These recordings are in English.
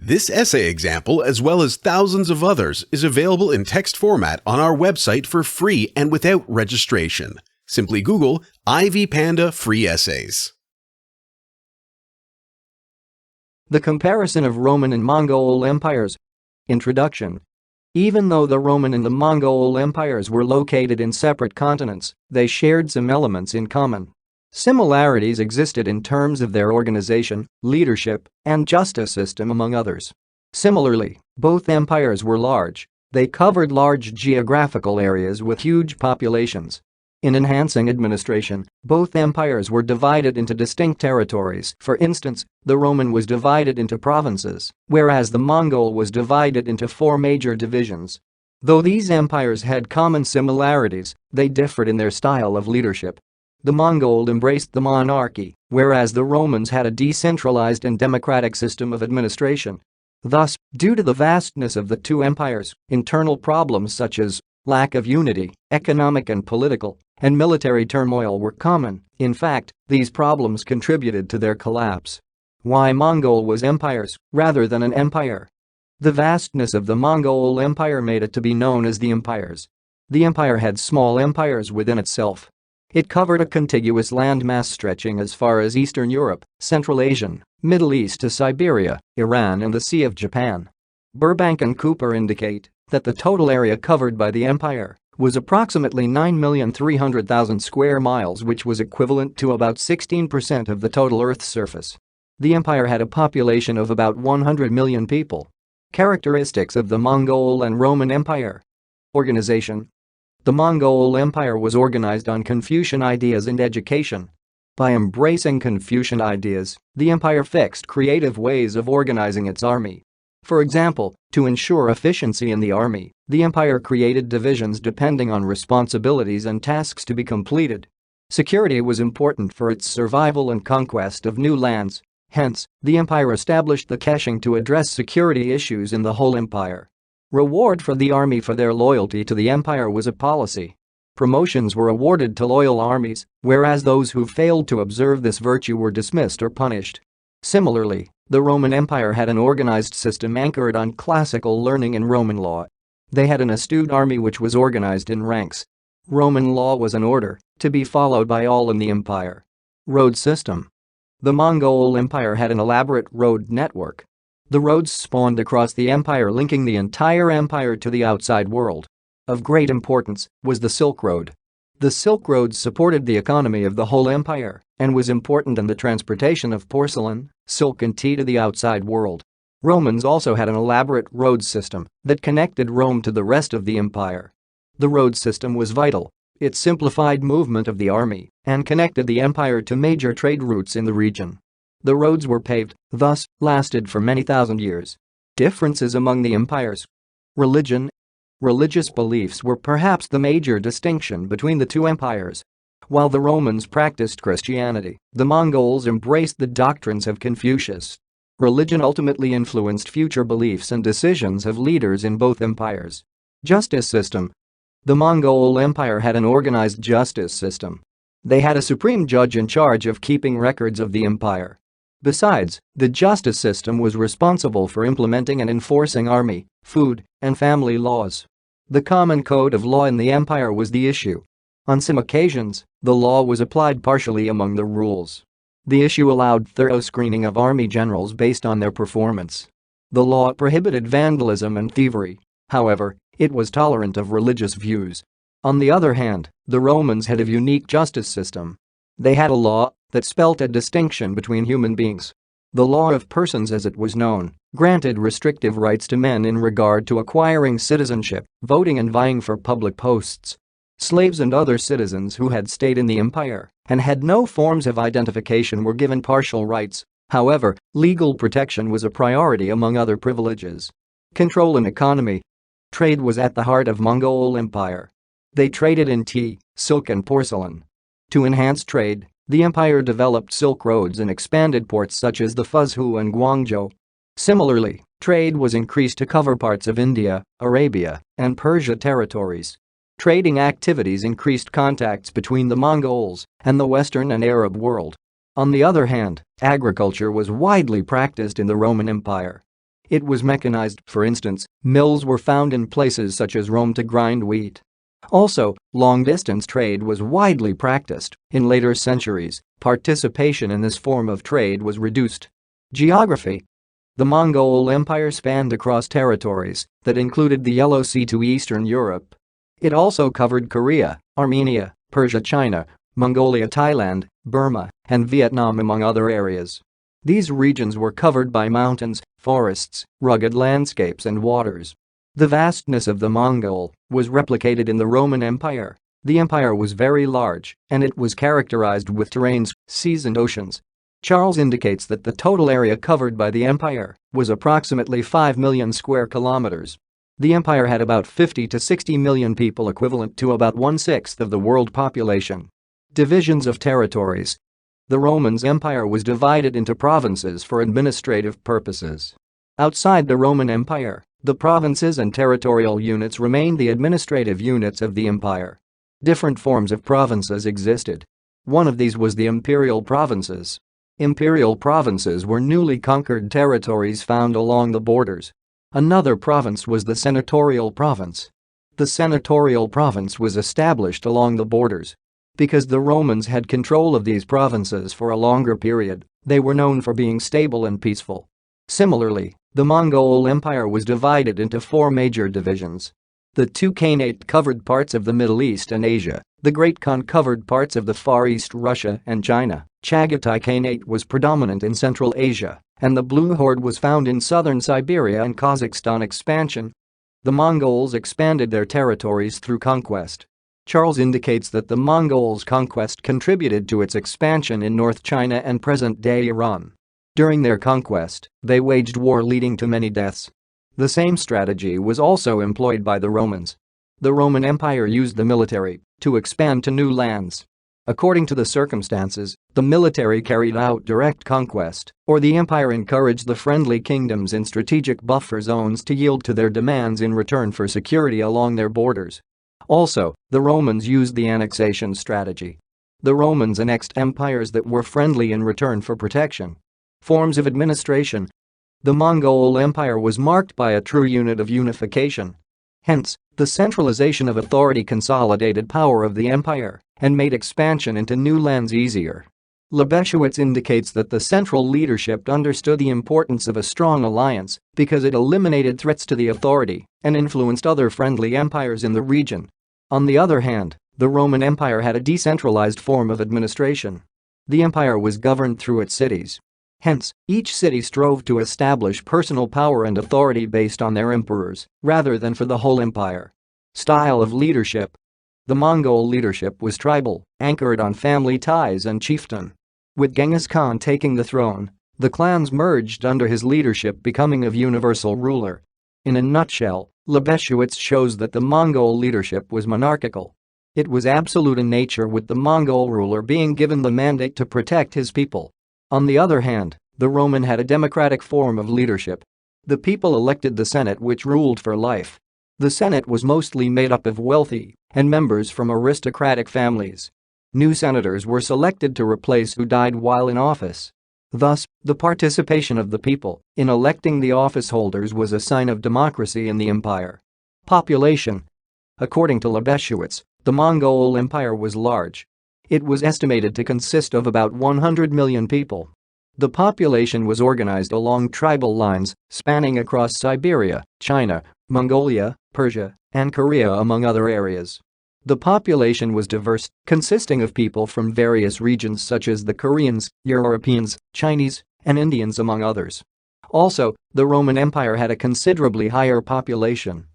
This essay example, as well as thousands of others, is available in text format on our website for free and without registration. Simply Google Ivy Panda Free Essays. The comparison of Roman and Mongol empires. Introduction. Even though the Roman and the Mongol empires were located in separate continents, they shared some elements in common. Similarities existed in terms of their organization, leadership, and justice system, among others. Similarly, both empires were large. They covered large geographical areas with huge populations. In enhancing administration, both empires were divided into distinct territories. For instance, the Roman was divided into provinces, whereas the Mongol was divided into 4 major divisions. Though these empires had common similarities, they differed in their style of leadership. The Mongol embraced the monarchy, whereas the Romans had a decentralized and democratic system of administration. Thus, due to the vastness of the two empires, internal problems such as lack of unity, economic and political, and military turmoil were common. In fact, these problems contributed to their collapse. Why Mongol was empires, rather than an empire? The vastness of the Mongol Empire made it to be known as the empires. The empire had small empires within itself. It covered a contiguous landmass stretching as far as Eastern Europe, Central Asia, Middle East to Siberia, Iran and the Sea of Japan. Burbank and Cooper indicate that the total area covered by the empire was approximately 9,300,000 square miles, which was equivalent to about 16% of the total Earth's surface. The empire had a population of about 100 million people. Characteristics of the Mongol and Roman Empire. Organization. The Mongol Empire was organized on Confucian ideas and education. By embracing Confucian ideas, the empire fixed creative ways of organizing its army. For example, to ensure efficiency in the army, the empire created divisions depending on responsibilities and tasks to be completed. Security was important for its survival and conquest of new lands. Hence, the empire established the Keshing to address security issues in the whole empire. Reward for the army for their loyalty to the empire was a policy. Promotions were awarded to loyal armies, whereas those who failed to observe this virtue were dismissed or punished. Similarly, the Roman Empire had an organized system anchored on classical learning and Roman law. They had an astute army which was organized in ranks. Roman law was an order to be followed by all in the empire. Road system. The Mongol Empire had an elaborate road network. The roads spawned across the empire, linking the entire empire to the outside world. Of great importance was the Silk Road. The Silk Road supported the economy of the whole empire and was important in the transportation of porcelain, silk and tea to the outside world. Romans also had an elaborate road system that connected Rome to the rest of the empire. The road system was vital. It simplified movement of the army and connected the empire to major trade routes in the region. The roads were paved, thus lasted for many thousand years. Differences among the empires. Religion. Religious beliefs were perhaps the major distinction between the two empires. While the Romans practiced Christianity, the Mongols embraced the doctrines of Confucius. Religion ultimately influenced future beliefs and decisions of leaders in both empires. Justice system. The Mongol Empire had an organized justice system. They had a supreme judge in charge of keeping records of the empire. Besides, the justice system was responsible for implementing and enforcing army, food, and family laws. The common code of law in the empire was the issue. On some occasions, the law was applied partially among the rules. The issue allowed thorough screening of army generals based on their performance. The law prohibited vandalism and thievery. However, it was tolerant of religious views. On the other hand, the Romans had a unique justice system. They had a law that spelt a distinction between human beings. The law of persons, as it was known, granted restrictive rights to men in regard to acquiring citizenship, voting and vying for public posts. Slaves and other citizens who had stayed in the empire and had no forms of identification were given partial rights. However, legal protection was a priority among other privileges. Control and economy. Trade was at the heart of Mongol Empire. They traded in tea, silk and porcelain. To enhance trade, the empire developed silk roads and expanded ports such as the Fuzhou and Guangzhou. Similarly, trade was increased to cover parts of India, Arabia, and Persia territories. Trading activities increased contacts between the Mongols and the Western and Arab world. On the other hand, agriculture was widely practiced in the Roman Empire. It was mechanized, for instance, mills were found in places such as Rome to grind wheat. Also, long-distance trade was widely practiced. In later centuries, participation in this form of trade was reduced. Geography. The Mongol Empire spanned across territories that included the Yellow Sea to Eastern Europe. It also covered Korea, Armenia, Persia, China, Mongolia, Thailand, Burma, and Vietnam, among other areas. These regions were covered by mountains, forests, rugged landscapes, and waters. The vastness of the Mongol was replicated in the Roman Empire. The empire was very large, and it was characterized with terrains, seas, and oceans. Charles indicates that the total area covered by the empire was approximately 5 million square kilometers. The empire had about 50 to 60 million people, equivalent to about 1/6 of the world population. Divisions of territories. The Romans' empire was divided into provinces for administrative purposes. Outside the Roman Empire, the provinces and territorial units remained the administrative units of the empire. Different forms of provinces existed. One of these was the imperial provinces. Imperial provinces were newly conquered territories found along the borders. Another province was the senatorial province. The senatorial province was established along the borders. Because the Romans had control of these provinces for a longer period, they were known for being stable and peaceful. Similarly, the Mongol Empire was divided into 4 major divisions. The two Khanate covered parts of the Middle East and Asia, the Great Khan covered parts of the Far East, Russia, and China, Chagatai Khanate was predominant in Central Asia, and the Blue Horde was found in southern Siberia and Kazakhstan. Expansion. The Mongols expanded their territories through conquest. Charles indicates that the Mongols' conquest contributed to its expansion in North China and present-day Iran. During their conquest, they waged war, leading to many deaths. The same strategy was also employed by the Romans. The Roman Empire used the military to expand to new lands. According to the circumstances, the military carried out direct conquest, or the empire encouraged the friendly kingdoms in strategic buffer zones to yield to their demands in return for security along their borders. Also, the Romans used the annexation strategy. The Romans annexed empires that were friendly in return for protection. Forms of administration. The Mongol Empire was marked by a true unit of unification. Hence, the centralization of authority consolidated power of the empire and made expansion into new lands easier. Lebeshewitz indicates that the central leadership understood the importance of a strong alliance because it eliminated threats to the authority and influenced other friendly empires in the region. On the other hand, the Roman Empire had a decentralized form of administration. The empire was governed through its cities. Hence, each city strove to establish personal power and authority based on their emperors, rather than for the whole empire. Style of leadership. The Mongol leadership was tribal, anchored on family ties and chieftain. With Genghis Khan taking the throne, the clans merged under his leadership, becoming a universal ruler. In a nutshell, Lebeshewitz shows that the Mongol leadership was monarchical. It was absolute in nature, with the Mongol ruler being given the mandate to protect his people. On the other hand, the Roman had a democratic form of leadership. The people elected the Senate, which ruled for life. The Senate was mostly made up of wealthy and members from aristocratic families. New senators were selected to replace who died while in office. Thus, the participation of the people in electing the office holders was a sign of democracy in the empire. Population. According to Lebeshewitz, the Mongol Empire was large. It was estimated to consist of about 100 million people. The population was organized along tribal lines spanning across Siberia, China, Mongolia, Persia, and Korea, among other areas. The population was diverse, consisting of people from various regions such as the Koreans, Europeans, Chinese, and Indians, among others. Also, the Roman Empire had a considerably higher population.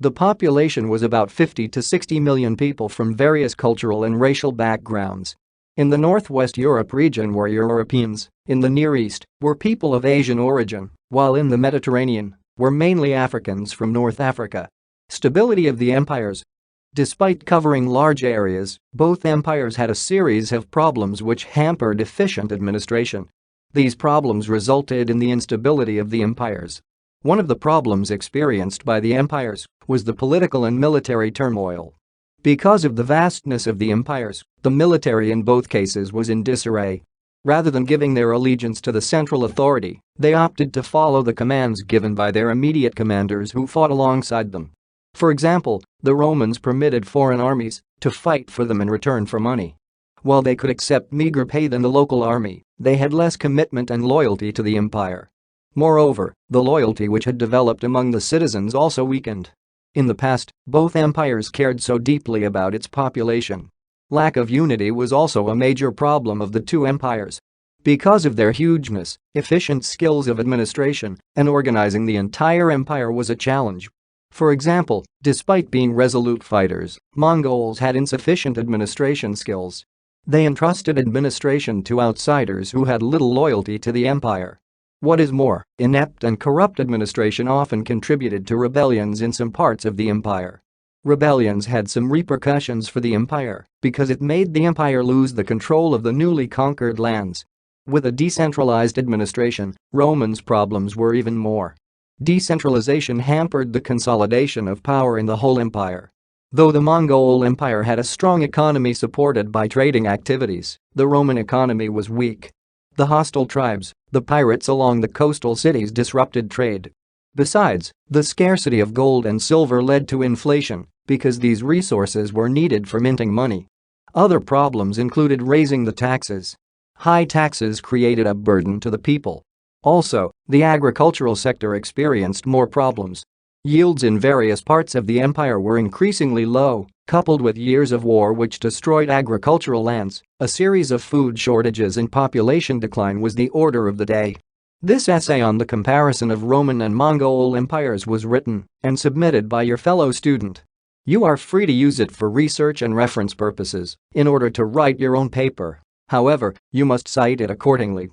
The population was about 50 to 60 million people from various cultural and racial backgrounds. In the Northwest Europe region were Europeans, in the Near East were people of Asian origin, while in the Mediterranean were mainly Africans from North Africa. Stability of the empires. Despite covering large areas, both empires had a series of problems which hampered efficient administration. These problems resulted in the instability of the empires. One of the problems experienced by the empires was the political and military turmoil. Because of the vastness of the empires, the military in both cases was in disarray. Rather than giving their allegiance to the central authority, they opted to follow the commands given by their immediate commanders who fought alongside them. For example, the Romans permitted foreign armies to fight for them in return for money. While they could accept meager pay than the local army, they had less commitment and loyalty to the empire. Moreover, the loyalty which had developed among the citizens also weakened. In the past, both empires cared so deeply about its population. Lack of unity was also a major problem of the two empires. Because of their hugeness, efficient skills of administration and organizing the entire empire was a challenge. For example, despite being resolute fighters, Mongols had insufficient administration skills. They entrusted administration to outsiders who had little loyalty to the empire. What is more, inept and corrupt administration often contributed to rebellions in some parts of the empire. Rebellions had some repercussions for the empire because it made the empire lose the control of the newly conquered lands. With a decentralized administration, Romans' problems were even more. Decentralization hampered the consolidation of power in the whole empire. Though the Mongol Empire had a strong economy supported by trading activities, the Roman economy was weak. The hostile tribes, the pirates along the coastal cities disrupted trade. Besides, the scarcity of gold and silver led to inflation because these resources were needed for minting money. Other problems included raising the taxes. High taxes created a burden to the people. Also, the agricultural sector experienced more problems. Yields in various parts of the empire were increasingly low, coupled with years of war which destroyed agricultural lands. A series of food shortages and population decline was the order of the day. This essay on the comparison of Roman and Mongol empires was written and submitted by your fellow student. You are free to use it for research and reference purposes in order to write your own paper. However, you must cite it accordingly.